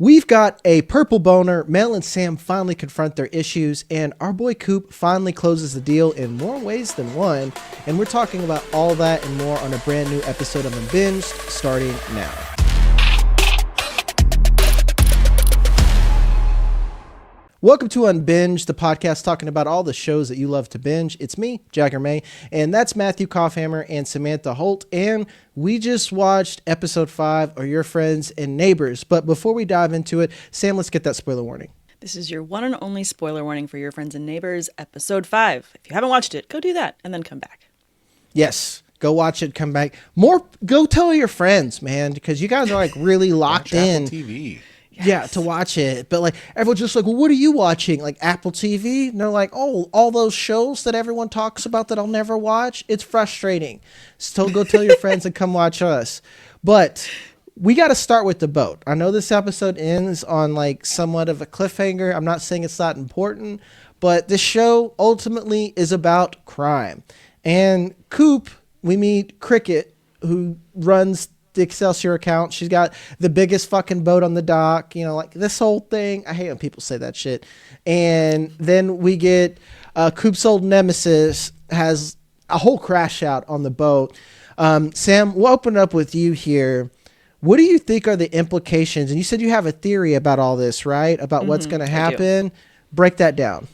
We've got a purple boner. Mel and Sam finally confront their issues, and our boy Coop finally closes the deal in more ways than one. And we're talking about all that and more on a brand new episode of Unbinged, starting now. Welcome to Unbinged, the podcast talking about all the shows that you love to binge. It's me, Jagger, and that's Matthew Kopfhamer and Samantha Holt, and we just watched episode 5 of Your Friends and Neighbors. But before we dive into it, Sam, let's get that spoiler warning. This is your one and only spoiler warning for Your Friends and Neighbors, episode 5. If you haven't watched it, go do that and then come back. Yes, go watch it, come back. Go tell your friends, man, because you guys are like really locked in. Apple TV. Yes. Yeah, to watch it. But like everyone's just like, well, what are you watching? Like Apple TV? And they're like, oh, all those shows that everyone talks about that I'll never watch. It's frustrating. So go tell your friends and come watch us. But we got to start with the boat. I know this episode ends on like somewhat of a cliffhanger. I'm not saying it's not important, but this show ultimately is about crime. And Coop, we meet Cricket, who runs the Excelsior account. She's got the biggest fucking boat on the dock, you know, like this whole thing. I hate when people say that shit. And then we get Coop's old nemesis has a whole crash out on the boat. Sam, we'll open up with you here. What do you think are the implications? And you said you have a theory about all this, right? About what's going to happen. Break that down.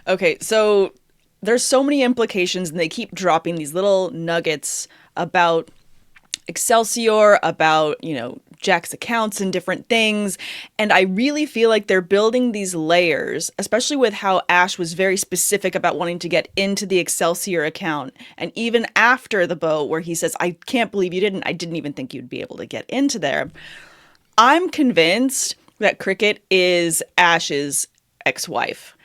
Okay, so there's so many implications, and they keep dropping these little nuggets about Excelsior, about, you know, Jack's accounts and different things. And I really feel like they're building these layers, especially with how Ash was very specific about wanting to get into the Excelsior account. And even after the boat where he says, I can't believe you didn't. I didn't even think you'd be able to get into there. I'm convinced that Cricket is Ash's ex-wife.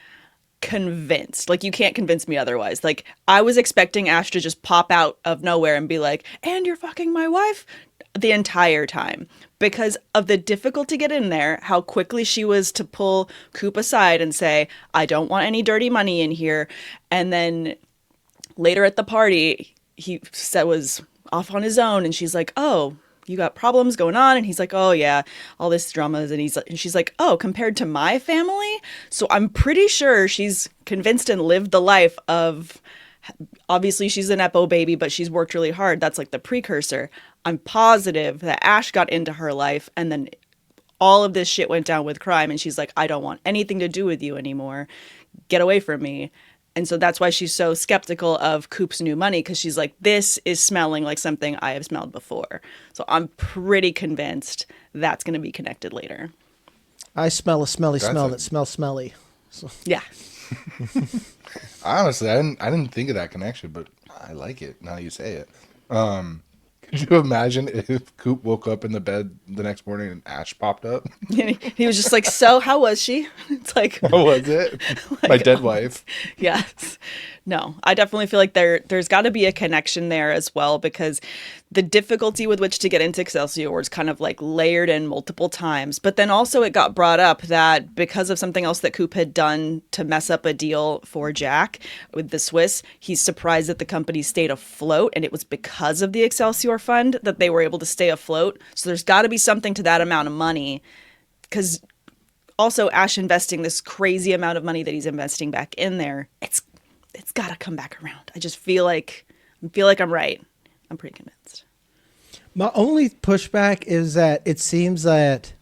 Convinced. Like, you can't convince me otherwise. Like, I was expecting Ash to just pop out of nowhere and be like, and you're fucking my wife, the entire time, because of the difficulty to get in there, how quickly she was to pull Coop aside and say, I don't want any dirty money in here. And then later at the party, he said was off on his own, and she's like, oh, you got problems going on? And he's like, oh yeah, all this dramas. And she's like, oh, compared to my family? So I'm pretty sure she's convinced and lived the life of, obviously she's an Epo baby, but she's worked really hard. That's like the precursor. I'm positive that Ash got into her life, and then all of this shit went down with crime. And she's like, I don't want anything to do with you anymore. Get away from me. And so that's why she's so skeptical of Coop's new money, because she's like, this is smelling like something I have smelled before. So I'm pretty convinced that's going to be connected later. I smell a smelly smell that smells smelly. So. Yeah. Honestly, I didn't think of that connection, but I like it now you say it. Could you imagine if Coop woke up in the bed the next morning and Ash popped up? He was just like, so how was she? It's like, How was it? Like, My dead wife. Yes. No, I definitely feel like there's got to be a connection there as well, because the difficulty with which to get into Excelsior was kind of like layered in multiple times. But then also it got brought up that because of something else that Coop had done to mess up a deal for Jack with the Swiss, he's surprised that the company stayed afloat. And it was because of the Excelsior fund that they were able to stay afloat. So there's got to be something to that amount of money, because also Ash investing this crazy amount of money that he's investing back in there, it's got to come back around. I just feel like I'm right. I'm pretty convinced. My only pushback is that it seems that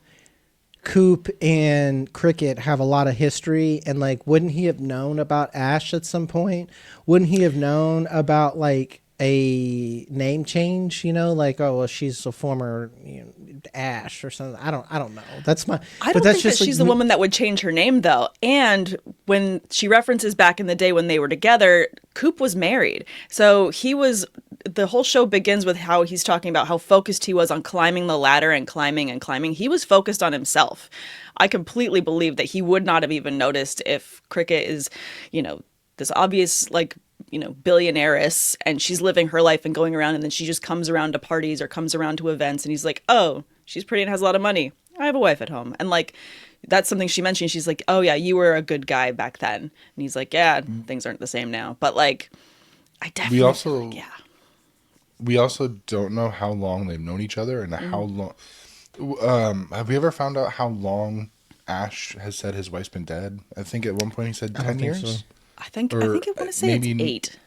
Coop and Cricket have a lot of history, and like, wouldn't he have known about Ash at some point? Wouldn't he have known about like a name change, you know, like, oh well, she's a former, you know, Ash or something. I don't know. That's my. I don't think that she's the woman that would change her name though. And when she references back in the day when they were together, Coop was married, so he was. The whole show begins with how he's talking about how focused he was on climbing the ladder and climbing and climbing. He was focused on himself. I completely believe that he would not have even noticed if Cricket is, you know, this obvious like, you know, billionaireess, and she's living her life and going around, and then she just comes around to parties or comes around to events, and he's like, oh, she's pretty and has a lot of money. I have a wife at home. And like, that's something she mentioned. She's like, oh yeah, you were a good guy back then. And he's like, yeah, things aren't the same now. But like, I definitely We also don't know how long they've known each other and how long. Have we ever found out how long Ash has said his wife's been dead? I think at one point he said I don't 10 think years. so. I think I want to say it's 8.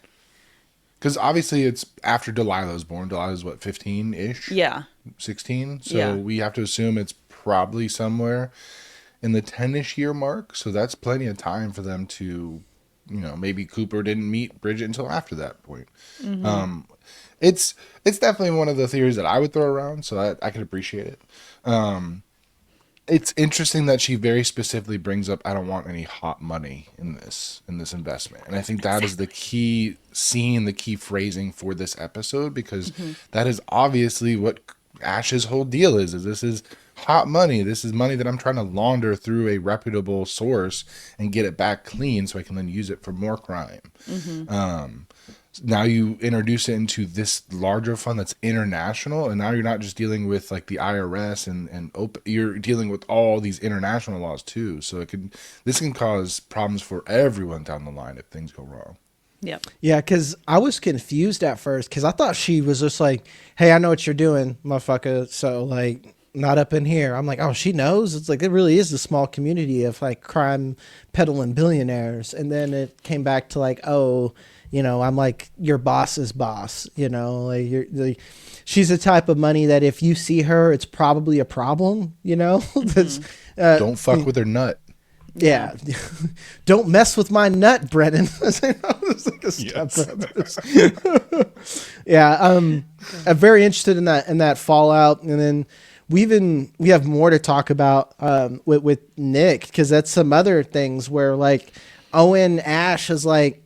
Because obviously it's after Delilah's born. Delilah's what, 15-ish? Yeah. 16? So Yeah. we have to assume it's probably somewhere in the 10-ish year mark. So that's plenty of time for them to, maybe Cooper didn't meet Bridget until after that point. It's definitely one of the theories that I would throw around, so I can appreciate it. It's interesting that she very specifically brings up, I don't want any hot money in this investment. And I think that is the key scene, the key phrasing for this episode, because that is obviously what Ash's whole deal is this is hot money. This is money that I'm trying to launder through a reputable source and get it back clean so I can then use it for more crime. Now you introduce it into this larger fund that's international, and now you're not just dealing with like the IRS and you're dealing with all these international laws too. So this can cause problems for everyone down the line if things go wrong. Yep. Yeah, because I was confused at first because I thought she was just like, hey, I know what you're doing, motherfucker. So, like, not up in here. I'm like, oh, she knows? It's like, it really is a small community of, like, crime peddling billionaires. And then it came back to, like, oh, I'm like your boss's boss, like she's the type of money that if you see her, it's probably a problem, That's, Don't fuck with her nut. Yeah. Don't mess with my nut, Brennan. It's like a stepbrothers. Yeah. I'm very interested in that fallout. And then we have more to talk about with Nick, because that's some other things where like Owen Ash is like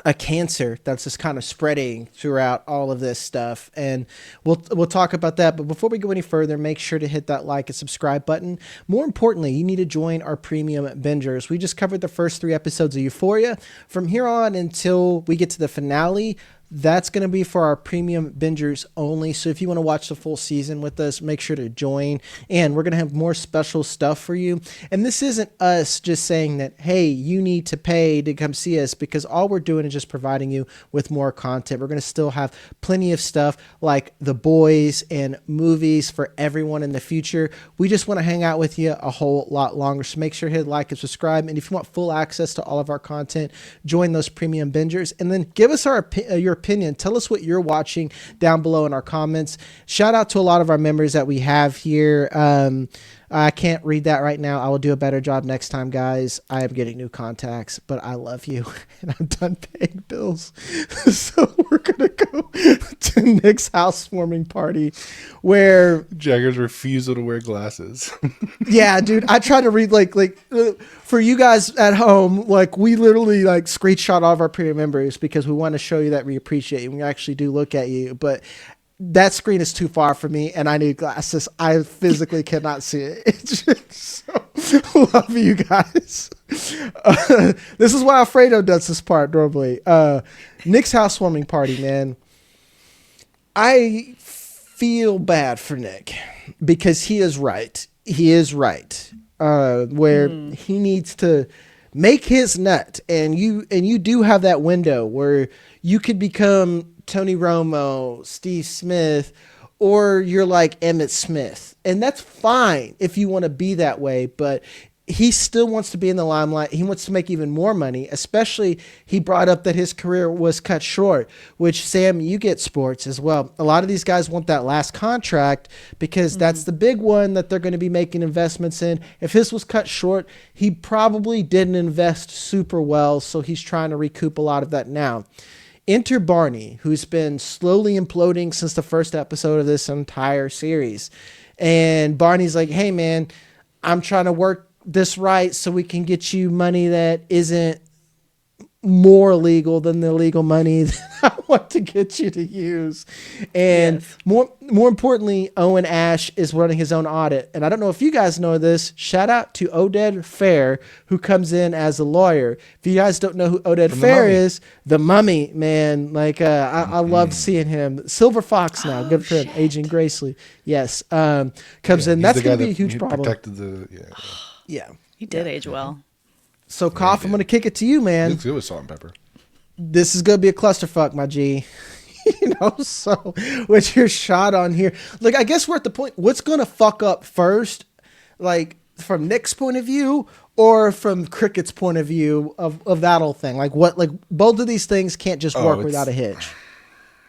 a cancer that's just kind of spreading throughout all of this stuff, and we'll talk about that. But before we go any further, make sure to hit that like and subscribe button. More importantly, you need to join our premium bingers. We just covered the first 3 episodes of Euphoria. From here on until we get to the finale, that's going to be for our premium bingers only. So if you want to watch the full season with us, make sure to join. And we're going to have more special stuff for you. And this isn't us just saying that, hey, you need to pay to come see us, because all we're doing is just providing you with more content. We're going to still have plenty of stuff like The Boys and movies for everyone in the future. We just want to hang out with you a whole lot longer. So make sure to hit like and subscribe. And if you want full access to all of our content, join those premium bingers. And then give us your opinion. Tell us what you're watching down below in our comments. Shout out to a lot of our members that we have here. I can't read that right now. I will do a better job next time, guys. I am getting new contacts, but I love you and I'm done paying bills. So we're going to go to Nick's housewarming party where Jagger's refusal to wear glasses. yeah, dude, I try to read for you guys at home, like we literally like screenshot all of our premium members because we want to show you that we appreciate you. We actually do look at you, but that screen is too far for me and I need glasses. I physically cannot see it. It's just so love you guys. This is why Alfredo does this part normally. Nick's housewarming party, man. I feel bad for Nick because he is right. He is right. Where he needs to make his nut, and you do have that window where you could become Tony Romo, Steve Smith, or you're like Emmett Smith, and that's fine if you want to be that way, but he still wants to be in the limelight. He wants to make even more money, especially he brought up that his career was cut short, which, Sam, you get sports as well. A lot of these guys want that last contract because that's the big one that they're going to be making investments in. If his was cut short, he probably didn't invest super well, so he's trying to recoup a lot of that now. Enter Barney, who's been slowly imploding since the first episode of this entire series. And Barney's like, hey, man, I'm trying to work this right so we can get you money that isn't more legal than the legal money that I want to get you to use. And yes. more importantly, Owen Ash is running his own audit. And I don't know if you guys know this. Shout out to Oded Fair, who comes in as a lawyer. If you guys don't know who Oded Fair is, the mummy, man. Like I loved seeing him. Silver Fox now, good for him, aging gracefully. Yes, comes in. That's going to be a huge problem. Protected the Yeah, He did age well. So, Kopf, I'm going to kick it to you, man. Looks good with salt and pepper. This is going to be a clusterfuck, my G. So what's your shot on here? Like, I guess we're at the point, what's going to fuck up first? Like, from Nick's point of view or from Cricket's point of view of that whole thing? Like, both of these things can't just work without a hitch.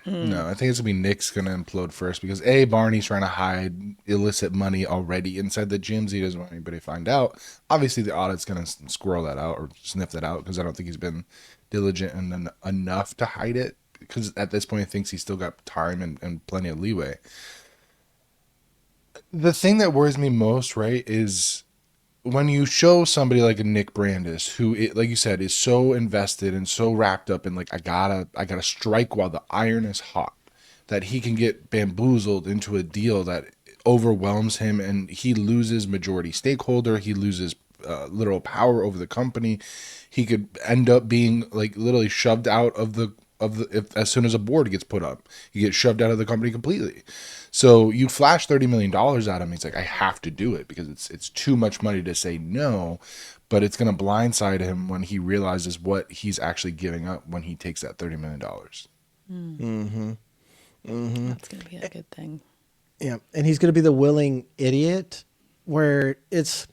No, I think it's going to be Nick's going to implode first because A, Barney's trying to hide illicit money already inside the gyms. He doesn't want anybody to find out. Obviously, the audit's going to squirrel that out or sniff that out because I don't think he's been diligent enough to hide it because at this point he thinks he's still got time and plenty of leeway. The thing that worries me most, right, is when you show somebody like a Nick Brandis, who, like you said, is so invested and so wrapped up in like, I gotta strike while the iron is hot, that he can get bamboozled into a deal that overwhelms him and he loses majority stakeholder. He loses literal power over the company. He could end up being like literally shoved out of the as soon as a board gets put up, you get shoved out of the company completely. So you flash $30 million at him. He's like, I have to do it because it's too much money to say no, but it's going to blindside him when he realizes what he's actually giving up when he takes that $30 million. That's going to be a good thing. Yeah. And he's going to be the willing idiot where it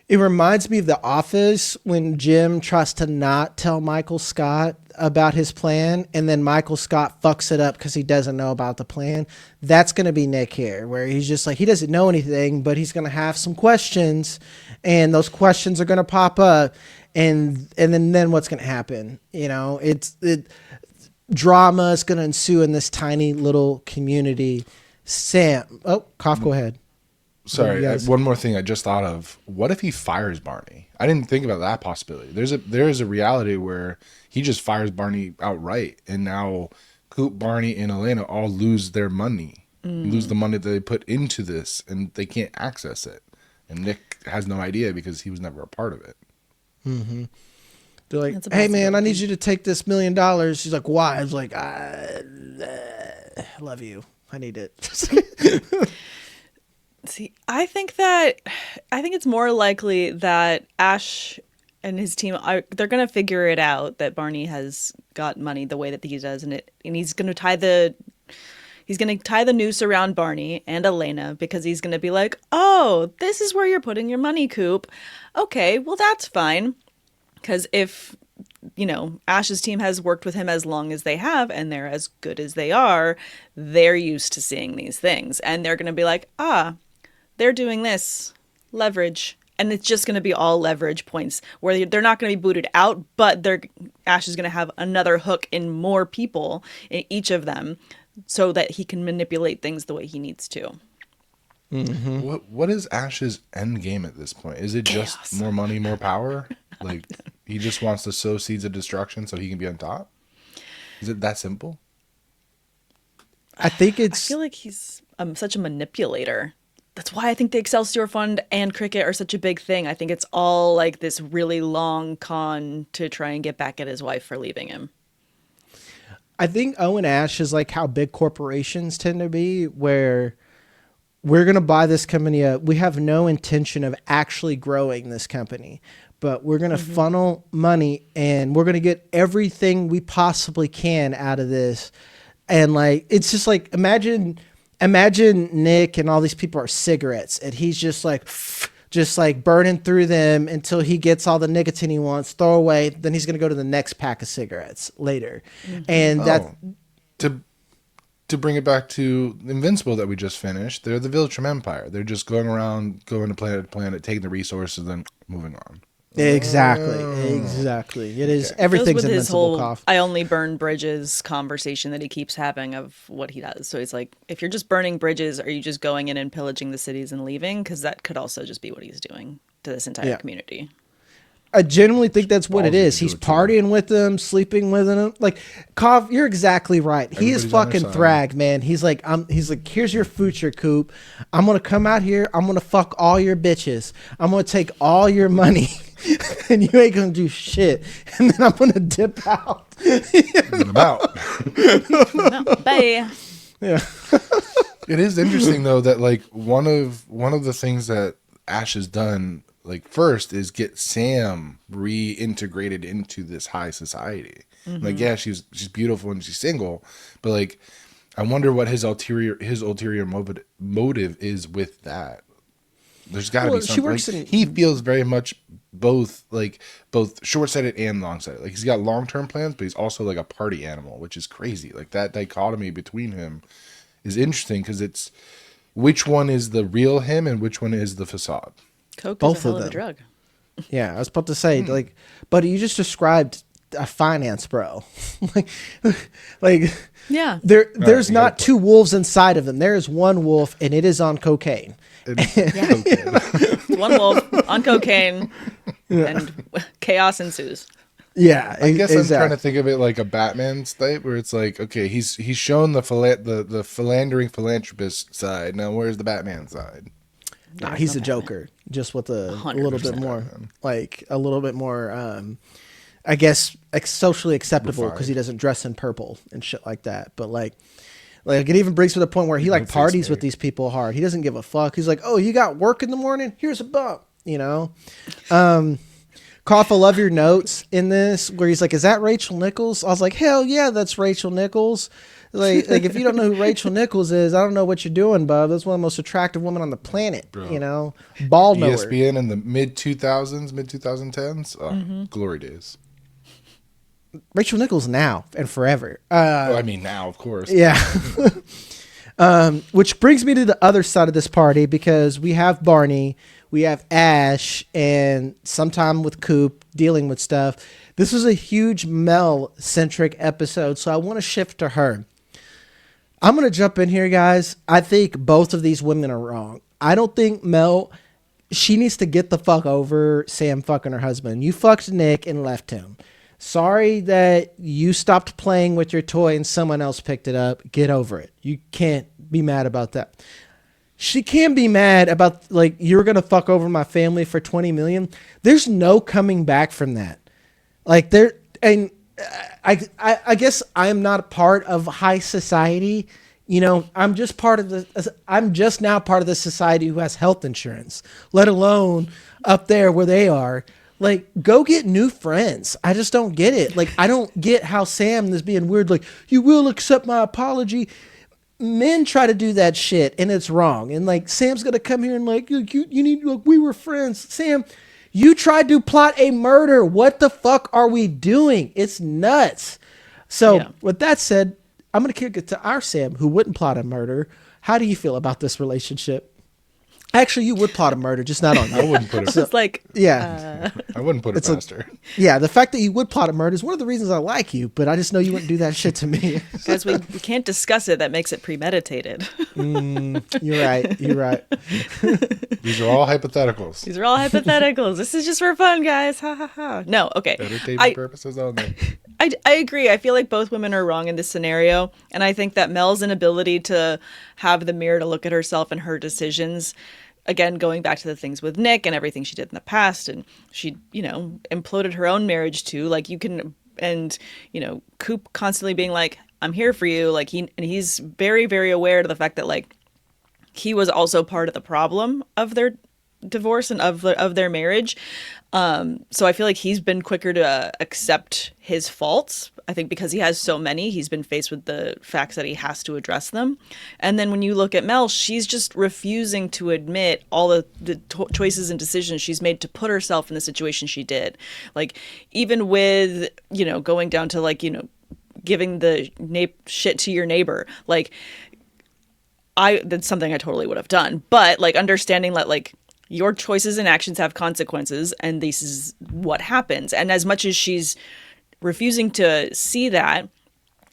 reminds me of The Office when Jim tries to not tell Michael Scott about his plan, and then Michael Scott fucks it up because he doesn't know about the plan. That's going to be Nick here, where he's just like, he doesn't know anything, but he's going to have some questions, and those questions are going to pop up, and then what's going to happen? Drama is going to ensue in this tiny little community. Cough, go ahead. Sorry, one more thing I just thought of. What if he fires Barney? I didn't think about that possibility. There's a reality where he just fires Barney outright, and now Coop, Barney, and Elena all lose their money, lose the money that they put into this, and they can't access it. And Nick has no idea because he was never a part of it. Mm-hmm. They're like, hey, man, I need you to take this $1 million. She's like, why? I was like, I love you. I need it. See, I think it's more likely that Ash and his team they're going to figure it out that Barney has got money the way that he does, and he's going to tie the noose around Barney and Elena because he's going to be like, oh, this is where you're putting your money, Coop. Okay, well, that's fine. Because if, Ash's team has worked with him as long as they have and they're as good as they are, they're used to seeing these things. And they're going to be like, they're doing this. Leverage. And it's just going to be all leverage points where they're not going to be booted out, but Ash is going to have another hook in more people in each of them so that he can manipulate things the way he needs to. Mm-hmm. What is Ash's end game at this point? Is it Chaos. Just more money, more power? Like he just wants to sow seeds of destruction so he can be on top? Is it that simple? I feel like he's such a manipulator. That's why I think the Excelsior Fund and Cricket are such a big thing. I think it's all like this really long con to try and get back at his wife for leaving him. I think Owen Ash is like how big corporations tend to be, where we're going to buy this company up. We have no intention of actually growing this company, but we're going to funnel money and we're going to get everything we possibly can out of this. And like, it's just like, imagine Nick and all these people are cigarettes and he's just like burning through them until he gets all the nicotine he wants, throw away. Then he's going to go to the next pack of cigarettes later. And to bring it back to Invincible that we just finished, they're the Viltrum Empire. They're just going around, going to planet to planet, taking the resources, and then moving on. Exactly. It is everything's with his invincible. whole I only burn bridges conversation that he keeps having of what he does. So it's like, if you're just burning bridges, are you just going in and pillaging the cities and leaving? Because that could also just be what he's doing to this entire community. I genuinely think that's what it is. He's partying with them, sleeping with them. Like, Kov, you're exactly right. He is fucking Thrag, man. He's like, here's your future, Coop. I'm gonna come out here. I'm gonna fuck all your bitches. I'm gonna take all your money, and you ain't gonna do shit. And then I'm gonna dip out. I'm out. Bye. Yeah. It is interesting though that like one of the things that Ash has done, like first is get Sam reintegrated into this high society. Like, yeah, she's beautiful and she's single, but like, I wonder what his ulterior motive is with that. There's got to be something. Like, he feels very much both short-sighted and long-sighted. Like, he's got long-term plans, but he's also like a party animal, which is crazy. Like, that dichotomy between him is interesting because it's which one is the real him and which one is the facade. Coke Both is a hell of of a them. drug. Yeah, I was about to say, like, but you just described a finance bro. like Yeah. there's you not gotta two wolves inside of them. There is one wolf, and it is on cocaine. One wolf on cocaine, and chaos ensues. Yeah, I guess I'm trying to think of it like a Batman type, where it's like, okay, he's shown the philandering philanthropist side. Now, where's the Batman side? Nah, he's a Joker, just with a little bit more, like a little bit more, I guess, socially acceptable because he doesn't dress in purple and shit like that. But like it even brings to the point where he like parties with these people hard. He doesn't give a fuck. He's like, oh, you got work in the morning? Here's a bump, you know. Cough, I love your notes in this where he's like, is that Rachel Nichols? I was like, hell yeah, that's Rachel Nichols. Like if you don't know who Rachel Nichols is, I don't know what you're doing, bub. That's one of the most attractive women on the planet. Bro. You know, ball knower. ESPN in the mid 2010s, glory days. Rachel Nichols now and forever. I mean, now, of course. Yeah. Which brings me to the other side of this party because we have Barney, we have Ash, and sometime with Coop dealing with stuff. This was a huge Mel-centric episode, so I want to shift to her. I'm going to jump in here, guys. I think both of these women are wrong. I don't think Mel, she needs to get the fuck over Sam fucking her husband. You fucked Nick and left him. Sorry that you stopped playing with your toy and someone else picked it up. Get over it. You can't be mad about that. She can be mad about, like, you're going to fuck over my family for $20 million. There's no coming back from that. Like, and I guess I'm not a part of high society. You know, I'm just now part of the society who has health insurance, let alone up there where they are. Like, go get new friends. I just don't get it. Like, I don't get how Sam is being weird. Like, you will accept my apology. Men try to do that shit, and it's wrong. And, like, Sam's going to come here and, like, you need, like, we were friends. Sam, you tried to plot a murder. What the fuck are we doing? It's nuts. So, with that said, I'm going to kick it to our Sam, who wouldn't plot a murder. How do you feel about this relationship? Actually, you would plot a murder, just not on you. I wouldn't put it. So, it's like, I wouldn't put it past her. Yeah, the fact that you would plot a murder is one of the reasons I like you, but I just know you wouldn't do that shit to me. Because we can't discuss it. That makes it premeditated. You're right. These are all hypotheticals. This is just for fun, guys. Ha ha ha. No, okay. Entertainment purposes only. I agree. I feel like both women are wrong in this scenario. And I think that Mel's inability to have the mirror to look at herself and her decisions, again, going back to the things with Nick and everything she did in the past, and she, you know, imploded her own marriage too. Like, you can, and, you know, Coop constantly being like, I'm here for you. Like, he's very, very aware to the fact that, like, he was also part of the problem of their divorce and of their marriage. So I feel like he's been quicker to accept his faults. I think because he has so many, he's been faced with the facts that he has to address them. And then when you look at Mel, she's just refusing to admit all the choices and decisions she's made to put herself in the situation she did. Like, even with, you know, going down to, like, you know, giving the shit to your neighbor. Like, that's something I totally would have done. But, like, understanding that, like, your choices and actions have consequences, and this is what happens. And as much as she's refusing to see that,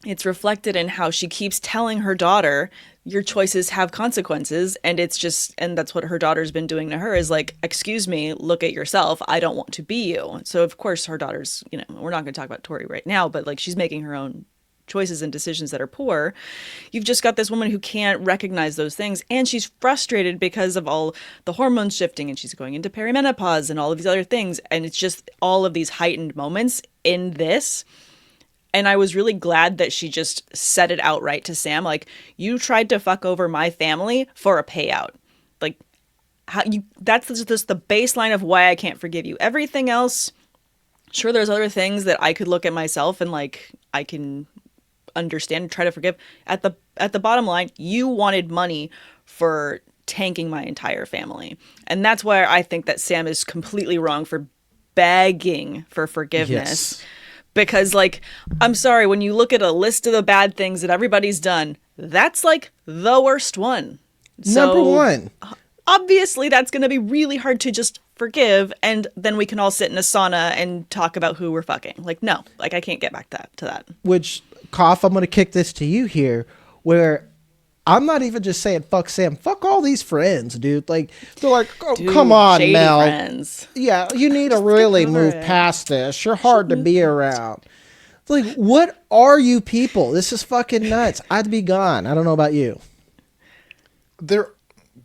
it's reflected in how she keeps telling her daughter, your choices have consequences. And it's just, and that's what her daughter's been doing to her, is like, excuse me, look at yourself. I don't want to be you. So of course her daughter's, you know, we're not going to talk about Tori right now, but, like, she's making her own choices and decisions that are poor. You've just got this woman who can't recognize those things, and she's frustrated because of all the hormones shifting, and she's going into perimenopause and all of these other things, and it's just all of these heightened moments in this. And I was really glad that she just said it outright to Sam, like, you tried to fuck over my family for a payout. Like, that's just the baseline of why I can't forgive you. Everything else, sure, there's other things that I could look at myself and like I can understand and try to forgive. At the bottom line, you wanted money for tanking my entire family. And that's why I think that Sam is completely wrong for begging for forgiveness. Yes. Because, like, I'm sorry, when you look at a list of the bad things that everybody's done, that's like the worst one. Number one. Obviously, that's going to be really hard to just forgive, and then we can all sit in a sauna and talk about who we're fucking. Like, no, like I can't get back to that. Which, Koff, I'm going to kick this to you here, where I'm not even just saying fuck Sam, fuck all these friends, dude. Like, they're like, oh, Dude, come on, shady Mel. friends. Yeah, you need to really move it. past this. You're hard to be around. It's like, what are you people? This is fucking nuts. I'd be gone. I don't know about you.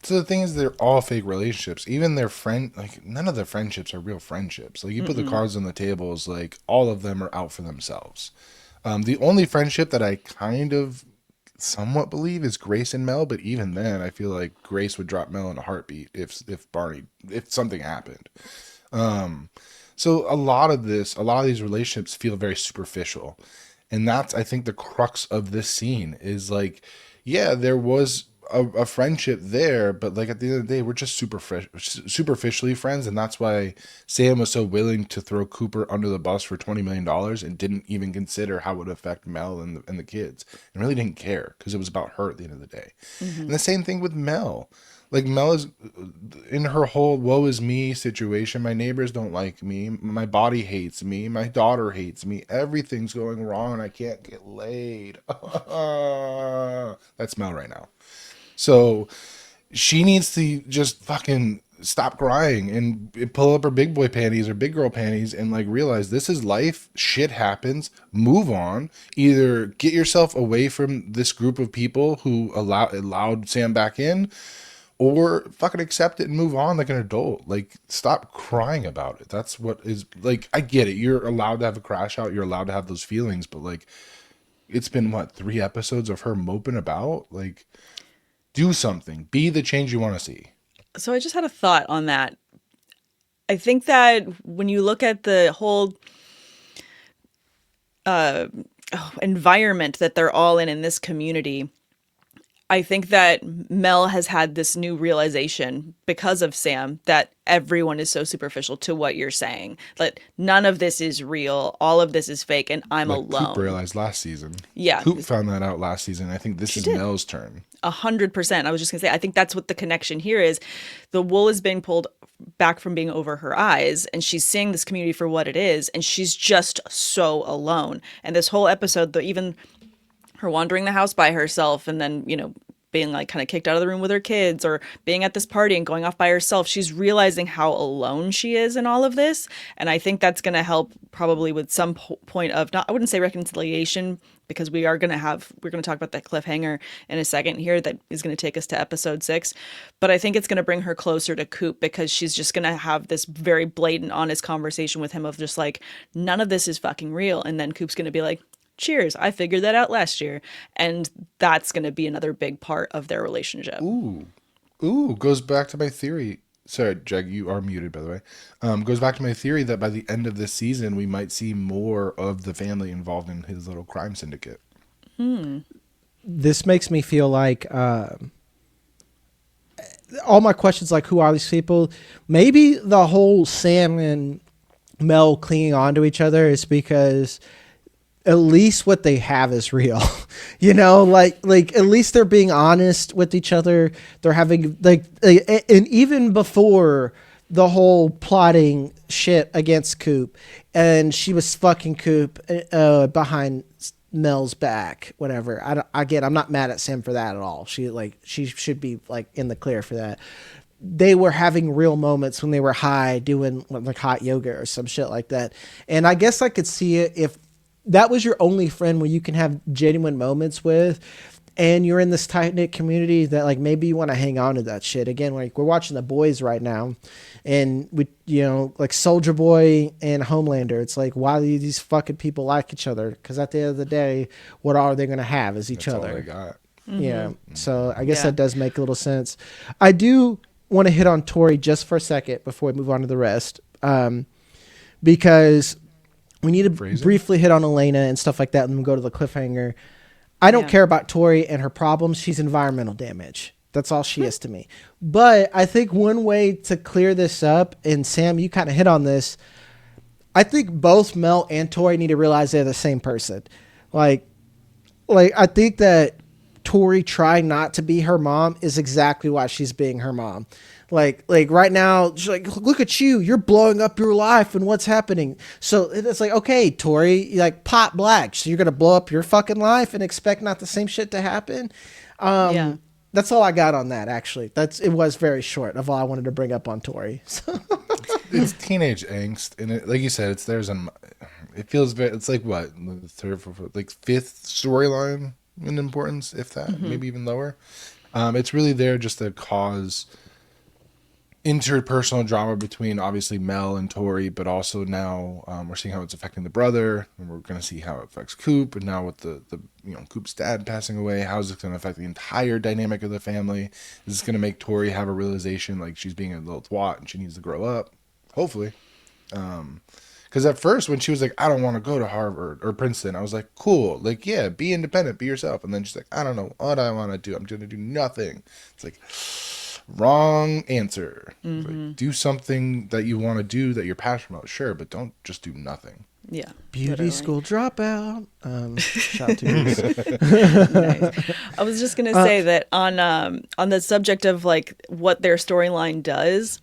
So the thing is, they're all fake relationships. Even their friend, like none of their friendships are real friendships. Like you put the cards on the tables, like all of them are out for themselves. The only friendship that I kind of somewhat believe is Grace and Mel, but even then, I feel like Grace would drop Mel in a heartbeat if something happened. So a lot of these relationships feel very superficial, and that's I think the crux of this scene is like, yeah, there was a friendship there, but like at the end of the day, we're just superficially friends, and that's why Sam was so willing to throw Cooper under the bus for $20 million and didn't even consider how it would affect Mel and the kids, and really didn't care because it was about her at the end of the day. And the same thing with Mel. Like Mel is in her whole woe is me situation. My neighbors don't like me. My body hates me. My daughter hates me. Everything's going wrong and I can't get laid. That's Mel right now. So she needs to just fucking stop crying and pull up her big boy panties or big girl panties and like realize this is life. Shit happens. Move on. Either get yourself away from this group of people who allowed Sam back in, or fucking accept it and move on like an adult. Like, stop crying about it. That's what is, like, I get it. You're allowed to have a crash out. You're allowed to have those feelings. But, like, it's been, 3 episodes of her moping about? Like, do something. Be the change you want to see. So I just had a thought on that. I think that when you look at the whole environment that they're all in this community, I think that Mel has had this new realization because of Sam that everyone is so superficial to what you're saying. That none of this is real. All of this is fake, and I'm like alone. Coop realized last season. Yeah. Coop found that out last season. I think this is Mel's turn. 100%. I was just going to say, I think that's what the connection here is. The wool is being pulled back from being over her eyes, and she's seeing this community for what it is, and she's just so alone. And this whole episode, even her wandering the house by herself and then, being like kind of kicked out of the room with her kids or being at this party and going off by herself, she's realizing how alone she is in all of this. And I think that's going to help probably with some point of I wouldn't say reconciliation, because we're going to talk about that cliffhanger in a second here that is going to take us to episode 6. But I think it's going to bring her closer to Coop, because she's just going to have this very blatant, honest conversation with him of just like, none of this is fucking real. And then Coop's going to be like, cheers, I figured that out last year. And that's going to be another big part of their relationship. Ooh, goes back to my theory. Sorry, Jag, you are muted, by the way. Goes back to my theory that by the end of this season, we might see more of the family involved in his little crime syndicate. This makes me feel like all my questions, like, who are these people? Maybe the whole Sam and Mel clinging on to each other is because at least what they have is real, like at least they're being honest with each other. They're having and even before the whole plotting shit against Coop, and she was fucking Coop behind Mel's back, whatever. I'm not mad at Sam for that at all. She should be like in the clear for that. They were having real moments when they were high doing like hot yoga or some shit like that. And I guess I could see it if that was your only friend where you can have genuine moments with, and you're in this tight-knit community that like maybe you want to hang on to that shit. Again, like we're watching The Boys right now, and we like Soldier Boy and Homelander. It's like, why do these fucking people like each other? Because at the end of the day, what are they going to have is each That's other. all they got. Yeah. So I guess that does make a little sense. I do want to hit on Tori just for a second before we move on to the rest, because we need to briefly hit on Elena and stuff like that, and then we'll go to the cliffhanger. I don't care about Tori and her problems. She's environmental damage. That's all she is to me. But I think one way to clear this up, and Sam, you kind of hit on this, I think both Mel and Tori need to realize they're the same person. Like I think that Tori trying not to be her mom is exactly why she's being her mom. Like right now, she's like, look at you, you're blowing up your life and what's happening. So it's like, okay, Tori, like pot black. So you're going to blow up your fucking life and expect not the same shit to happen. That's all I got on that. Actually, it was very short of all I wanted to bring up on Tori. So. It's teenage angst. And like you said, it feels very, it's like what, the third, like fifth storyline in importance, if that, maybe even lower. It's really there just to cause interpersonal drama between obviously Mel and Tori, but also now we're seeing how it's affecting the brother, and we're going to see how it affects Coop, and now with the Coop's dad passing away, how is it going to affect the entire dynamic of the family? Is this going to make Tori have a realization like she's being a little twat and she needs to grow up? Hopefully. Because at first when she was like, I don't want to go to Harvard or Princeton, I was like, cool, like, yeah, be independent, be yourself. And then she's like, I don't know what I want to do. I'm going to do nothing. It's like, wrong answer. Like, do something that you want to do that you're passionate about, sure, but don't just do nothing. Yeah, beauty literally. School dropout. Shout to nice. I was just gonna say that on the subject of like what their storyline does,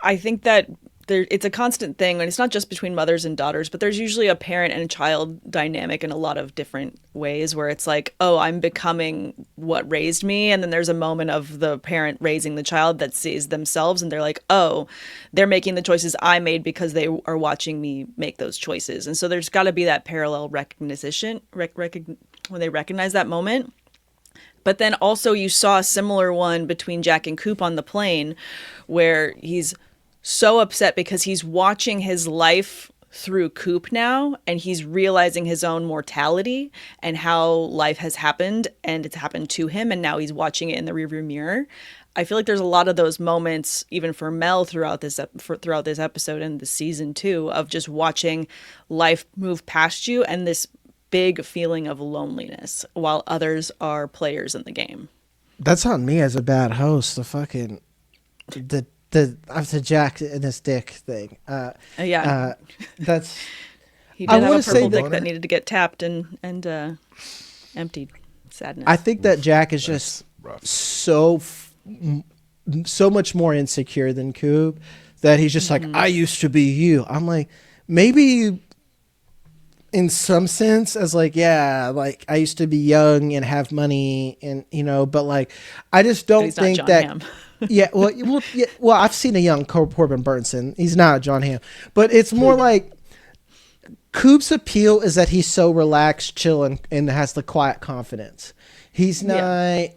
I think that it's a constant thing, and it's not just between mothers and daughters, but there's usually a parent and a child dynamic in a lot of different ways where it's like, oh, I'm becoming what raised me. And then there's a moment of the parent raising the child that sees themselves and they're like, oh, they're making the choices I made because they are watching me make those choices. And so there's got to be that parallel recognition when they recognize that moment. But then also you saw a similar one between Jack and Coop on the plane where he's so upset because he's watching his life through Coop now, and he's realizing his own mortality and how life has happened, and it's happened to him, and now he's watching it in the rearview mirror. I feel like there's a lot of those moments, even for Mel throughout this episode and the season too, of just watching life move past you and this big feeling of loneliness while others are players in the game. That's on me as a bad host. The Jack and his dick thing. That's he did have a purple dick that needed to get tapped and emptied. Sadness. I think that Jack is just so much more insecure than Coop that he's just like, I used to be you. I'm like, maybe in some sense as like, yeah, like I used to be young and have money and but like I just don't think that Hamm. Well, I've seen a young Corbin Burnson. He's not John Hamm, but it's more like Coop's appeal is that he's so relaxed, chill, and has the quiet confidence. He's not,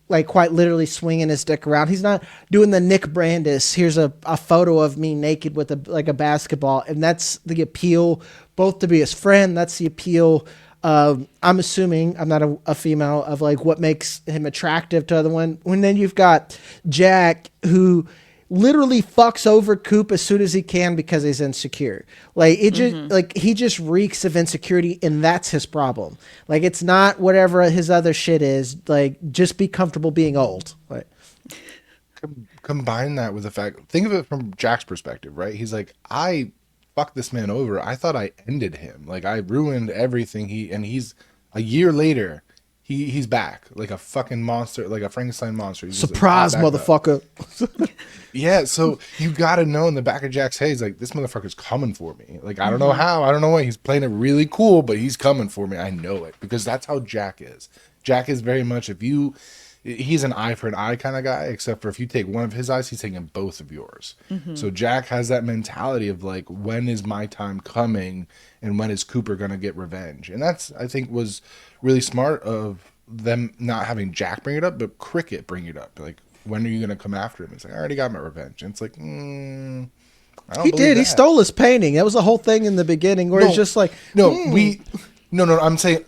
like quite literally swinging his dick around. He's not doing the Nick Brandis. Here's a photo of me naked with a basketball, and that's the appeal. Both to be his friend. That's the appeal. I'm assuming, I'm not a female, of like what makes him attractive to the other one. When then you've got Jack, who literally fucks over Coop as soon as he can because he's insecure. Like it just like he just reeks of insecurity, and that's his problem. Like it's not whatever his other shit is. Like just be comfortable being old. Like combine that with the fact, think of it from Jack's perspective, right? He's like, I fucked this man over. I thought I ended him. Like I ruined everything. He's a year later. He's back like a fucking monster, like a Frankenstein monster. He's surprise, like, motherfucker. Yeah, so you got to know in the back of Jack's head, he's like, this motherfucker's coming for me. Like, I don't know how, I don't know why. He's playing it really cool, but he's coming for me. I know it because that's how Jack is. Jack is very much, he's an eye for an eye kind of guy, except for if you take one of his eyes, he's taking both of yours. So Jack has that mentality of like, when is my time coming and when is Cooper going to get revenge? And that's, I think, was really smart of them not having Jack bring it up, but Cricket bring it up. Like, when are you going to come after him? It's like, I already got my revenge. And it's like, I don't he did. That. He stole his painting. That was the whole thing in the beginning where he's just like, we No, I'm saying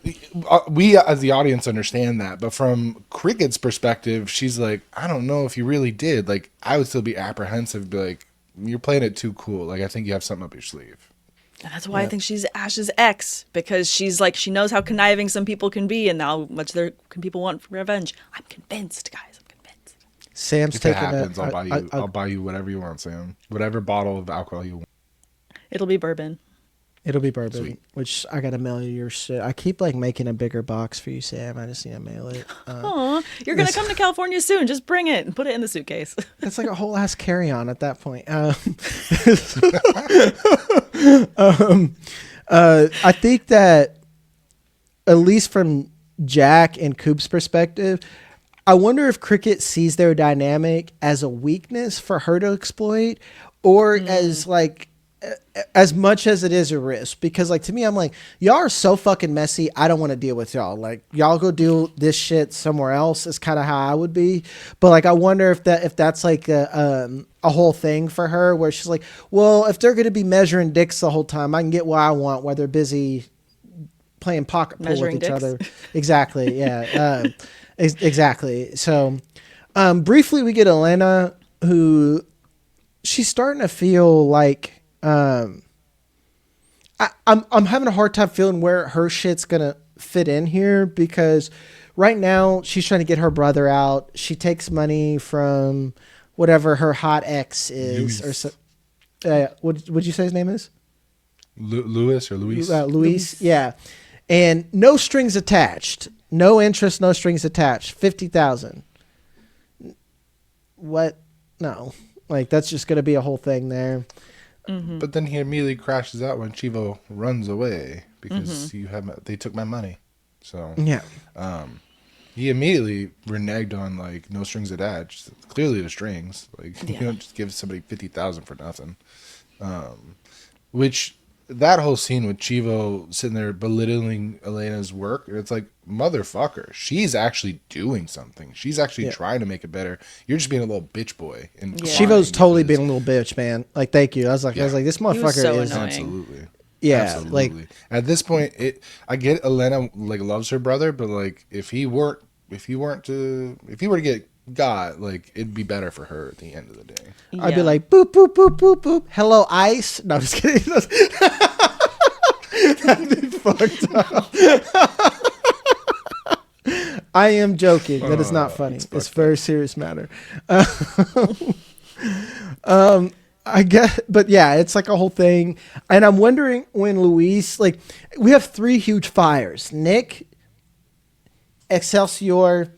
we as the audience understand that, but from Cricket's perspective, she's like, I don't know if you really did. Like, I would still be apprehensive, be like, you're playing it too cool. Like, I think you have something up your sleeve. And that's why I think she's Ash's ex, because she's like, she knows how conniving some people can be and how much can people want for revenge. I'm convinced, guys. I'm convinced. Sam's If it taking happens, I'll buy you whatever you want, Sam. Whatever bottle of alcohol you want. It'll be bourbon. It'll be bourbon, Sweet. which I gotta mail you your shit. I keep like making a bigger box for you, Sam. I just need to mail it. Aw, you're gonna come to California soon. Just bring it and put it in the suitcase. It's like a whole ass carry-on at that point. I think that, at least from Jack and Coop's perspective, I wonder if Cricket sees their dynamic as a weakness for her to exploit, or as like as much as it is a risk. Because like to me, I'm like, y'all are so fucking messy. I don't want to deal with y'all. Like y'all go do this shit somewhere else. Is kind of how I would be. But like I wonder if that's like a whole thing for her, where she's like, well, if they're gonna be measuring dicks the whole time, I can get what I want while they're busy playing pocket pool with each Dicks. other. Exactly. Yeah. Exactly. So briefly we get Elena, who she's starting to feel like I'm having a hard time feeling where her shit's gonna fit in here, because right now she's trying to get her brother out. She takes money from whatever her hot ex is, Luis. or so. What'd you say his name is? Louis or Luis? Luis. Yeah, and no strings attached, no interest, no strings attached. 50,000. What? No, like that's just gonna be a whole thing there. But then he immediately crashes out when Chivo runs away because they took my money. So Yeah. he immediately reneged on like no strings attached. Clearly the strings. Like you don't just give somebody 50,000 for nothing. Which that whole scene with Chivo sitting there belittling Elena's work, it's like, motherfucker, she's actually doing something. She's actually trying to make it better. You're just being a little bitch boy. And Chivo's totally being a little bitch, man. Like, thank you. I was like, this motherfucker so is annoying. Absolutely. Yeah, Absolutely. like At this point, I get Elena like loves her brother, but like if he were to get got, like it'd be better for her at the end of the day. I'd be like, boop, boop, boop, boop, boop. Hello, ice. No, I'm just kidding. That'd be fucked up. I am joking. That is not funny. It's a very serious matter. I guess, but yeah, it's like a whole thing. And I'm wondering when Luis, like, we have 3 huge fires: Nick, Excelsior,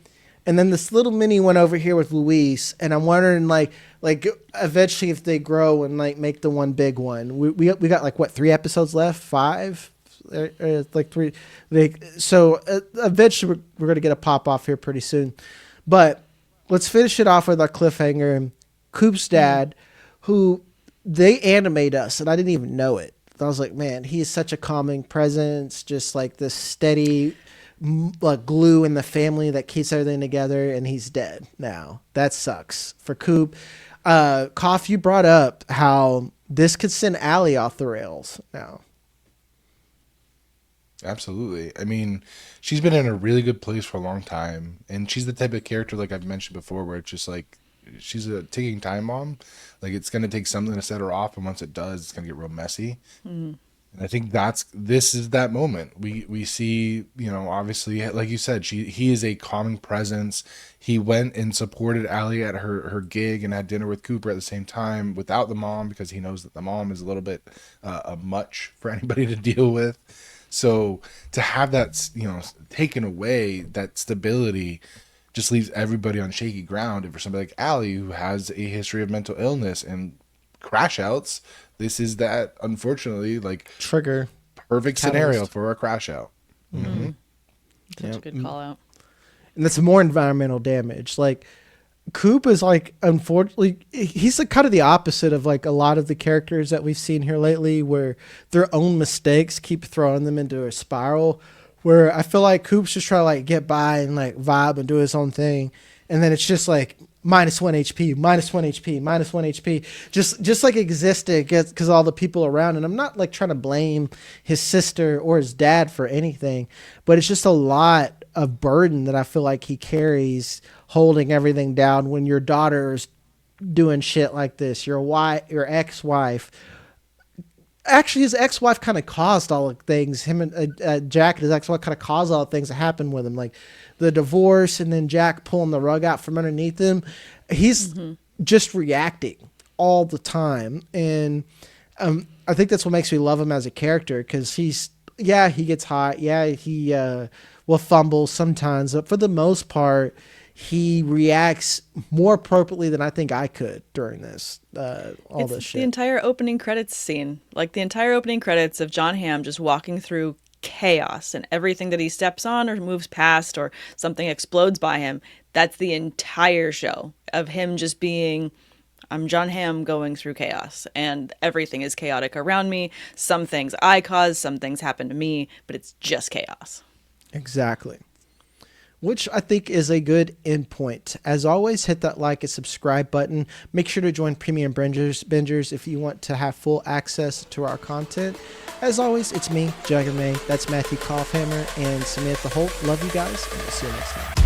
and then this little mini one over here with Luis. And I'm wondering, like eventually if they grow and like make the one big one. We got like what, 3 episodes left? 5? Like 3. So eventually we're gonna get a pop off here pretty soon. But let's finish it off with our cliffhanger. Coop's dad, who they animate us, and I didn't even know it. I was like, man, he is such a calming presence, just like this steady like glue in the family that keeps everything together, and he's dead now. That sucks for Coop. Koff, you brought up how this could send Allie off the rails now. Absolutely. I mean, she's been in a really good place for a long time, and she's the type of character, like I've mentioned before, where it's just like she's a ticking time bomb. Like it's going to take something to set her off, and once it does, it's going to get real messy. And I think this is that moment. We see, obviously, like you said, he is a calming presence. He went and supported Allie at her gig and had dinner with Cooper at the same time without the mom, because he knows that the mom is a little bit much for anybody to deal with. So to have that, taken away, that stability just leaves everybody on shaky ground. And for somebody like Allie, who has a history of mental illness and crash outs, this is that, unfortunately, like Trigger. perfect Catalyst. scenario for a crash out. Such a good call out. And that's more environmental damage. Like Coop is like, unfortunately, he's like kind of the opposite of like a lot of the characters that we've seen here lately, where their own mistakes keep throwing them into a spiral, where I feel like Coop's just trying to like get by and like vibe and do his own thing. And then it's just like minus 1 HP, minus 1 HP, minus 1 HP, just like existed because all the people around. And I'm not like trying to blame his sister or his dad for anything, but it's just a lot of burden that I feel like he carries, holding everything down when your daughter's doing shit like this. Your ex-wife. Actually, his ex-wife kind of caused all the things. Him and Jack and his ex-wife kind of caused all the things that happened with him, like the divorce and then Jack pulling the rug out from underneath him. He's just reacting all the time. And I think that's what makes me love him as a character, because he gets hot. Yeah, he will fumble sometimes. But for the most part, he reacts more appropriately than I think I could during this, this shit. The entire opening credits scene, like the entire opening credits of John Hamm just walking through chaos, and everything that he steps on or moves past or something explodes by him. That's the entire show of him just being, I'm John Hamm going through chaos, and everything is chaotic around me. Some things I cause, some things happen to me, but it's just chaos. Exactly. Which I think is a good end point. As always, hit that like and subscribe button. Make sure to join Premium Bingers if you want to have full access to our content. As always, it's me, Jagger. That's Matthew Kopfhamer and Samantha Holt. Love you guys, and we'll see you next time.